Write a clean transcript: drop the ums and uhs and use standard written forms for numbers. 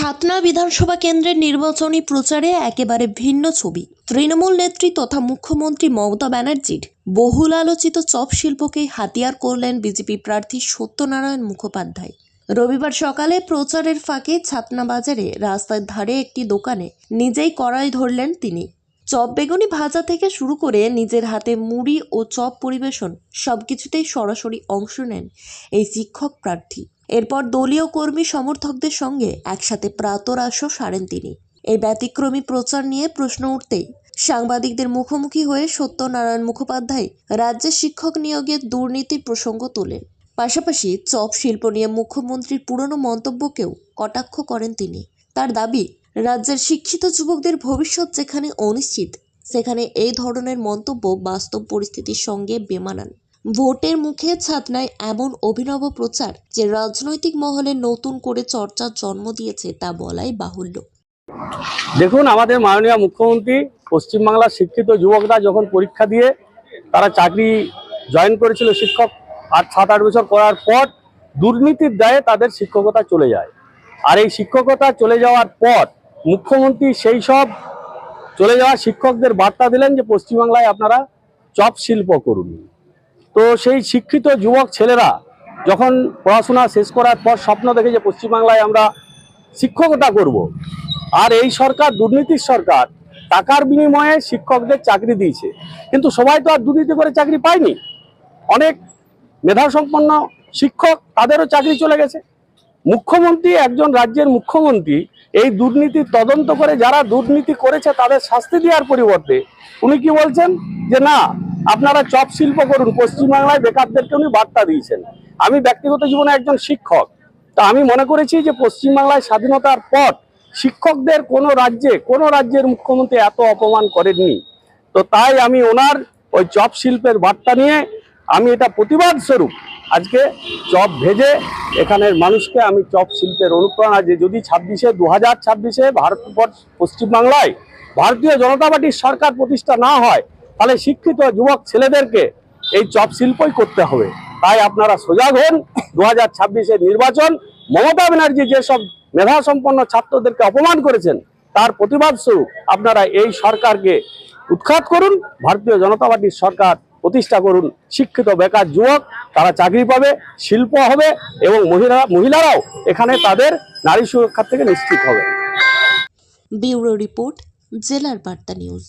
ছাতনা বিধানসভা কেন্দ্রের নির্বাচনী প্রচারে একেবারে ভিন্ন ছবি। তৃণমূল নেত্রী তথা মুখ্যমন্ত্রী মমতা ব্যানার্জির বহুল আলোচিত চপ শিল্পকে হাতিয়ার করলেন বিজেপি প্রার্থী সত্যনারায়ণ মুখোপাধ্যায়। রবিবার সকালে প্রচারের ফাঁকে ছাতনা বাজারে রাস্তার ধারে একটি দোকানে নিজেই কড়াই ধরলেন তিনি। চপ বেগুনি ভাজা থেকে শুরু করে নিজের হাতে মুড়ি ও চপ পরিবেশন সবকিছুতেই সরাসরি অংশ নেন এই শিক্ষক প্রার্থী। এরপর দলীয় কর্মী সমর্থকদের সঙ্গে একসাথে প্রাতরাশও সারেন তিনি। এই ব্যতিক্রমী প্রচার নিয়ে প্রশ্ন উঠতেই সাংবাদিকদের মুখোমুখি হয়ে সত্যনারায়ণ মুখোপাধ্যায় রাজ্যের শিক্ষক নিয়োগের দুর্নীতির প্রসঙ্গ তোলেন। পাশাপাশি চপ শিল্প নিয়ে মুখ্যমন্ত্রীর পুরনো মন্তব্যকেও কটাক্ষ করেন তিনি। তার দাবি, রাজ্যের শিক্ষিত যুবকদের ভবিষ্যৎ যেখানে অনিশ্চিত, সেখানে এই ধরনের মন্তব্য বাস্তব পরিস্থিতির সঙ্গে বেমানান। ভোটের মুখে ছাতনায় এমন অভিনব প্রচার যে রাজনৈতিক মহলে নতুন করে চর্চার জন্ম দিয়েছে তা বলাই বাহুল্য। দেখুন, আমাদের মাননীয় মুখ্যমন্ত্রী পশ্চিমবাংলার শিক্ষিত যুবকরা যখন পরীক্ষা দিয়ে তারা চাকরি জয়েন করেছিল শিক্ষক, আর 7-8 বছর করার পর দুর্নীতির দায়ে তাদের শিক্ষকতা চলে যায়। আর এই শিক্ষকতা চলে যাওয়ার পর মুখ্যমন্ত্রী সেই সব চলে যাওয়া শিক্ষকদের বার্তা দিলেন যে পশ্চিমবাংলায় আপনারা চপ শিল্প করুন। তো সেই শিক্ষিত যুবক ছেলেরা যখন পড়াশোনা শেষ করার পর স্বপ্ন দেখে যে পশ্চিমবাংলায় আমরা শিক্ষকতা করব, আর এই সরকার দুর্নীতির সরকার, টাকার বিনিময়ে শিক্ষকদের চাকরি দিয়েছে। কিন্তু সবাই তো আর দুর্নীতি করে চাকরি পায়নি। অনেক মেধাসম্পন্ন শিক্ষক, তাদেরও চাকরি চলে গেছে। মুখ্যমন্ত্রী, একজন রাজ্যের মুখ্যমন্ত্রী, এই দুর্নীতির তদন্ত করে যারা দুর্নীতি করেছে তাদের শাস্তি দেওয়ার পরিবর্তে উনি কি বলছেন যে না, আপনারা চপ শিল্প করুন। পশ্চিমবাংলায় বেকারদেরকে উনি বার্তা দিয়েছেন। আমি ব্যক্তিগত জীবনে একজন শিক্ষক, তা আমি মনে করেছি যে পশ্চিমবাংলায় স্বাধীনতার পর শিক্ষকদের কোনো রাজ্যের মুখ্যমন্ত্রী এত অপমান করেননি। তো তাই আমি ওনার ওই চপ শিল্পের বার্তা নিয়ে আমি এটা প্রতিবাদ স্বরূপ আজকে চপ ভেজে এখানের মানুষকে আমি চপ শিল্পের অনুপ্রেরণা, যে যদি 2026-এ পশ্চিমবাংলায় ভারতীয় জনতা পার্টির সরকার প্রতিষ্ঠা না হয়, তাহলে শিক্ষিত যুবক ছেলেদেরকে এই চপ শিল্পই করতে হবে। তাই আপনারা সজাগ হন। 2026-এর নির্বাচন, মমতা ব্যানার্জি যেসব মেধাসম্পন্ন ছাত্রদেরকে অপমান করেছেন তার প্রতিবাদ স্বরূপ আপনারা এই সরকারকে উৎখাত করুন, ভারতীয় জনতা পার্টির সরকার প্রতিষ্ঠা করুন। শিক্ষিত বেকার যুবক তারা চাকরি পাবে, শিল্প হবে এবং মহিলারাও এখানে তাদের নারী সুরক্ষার থেকে নিশ্চিত হবে। ব্যুরো রিপোর্ট, জেলার বার্তা নিউজ।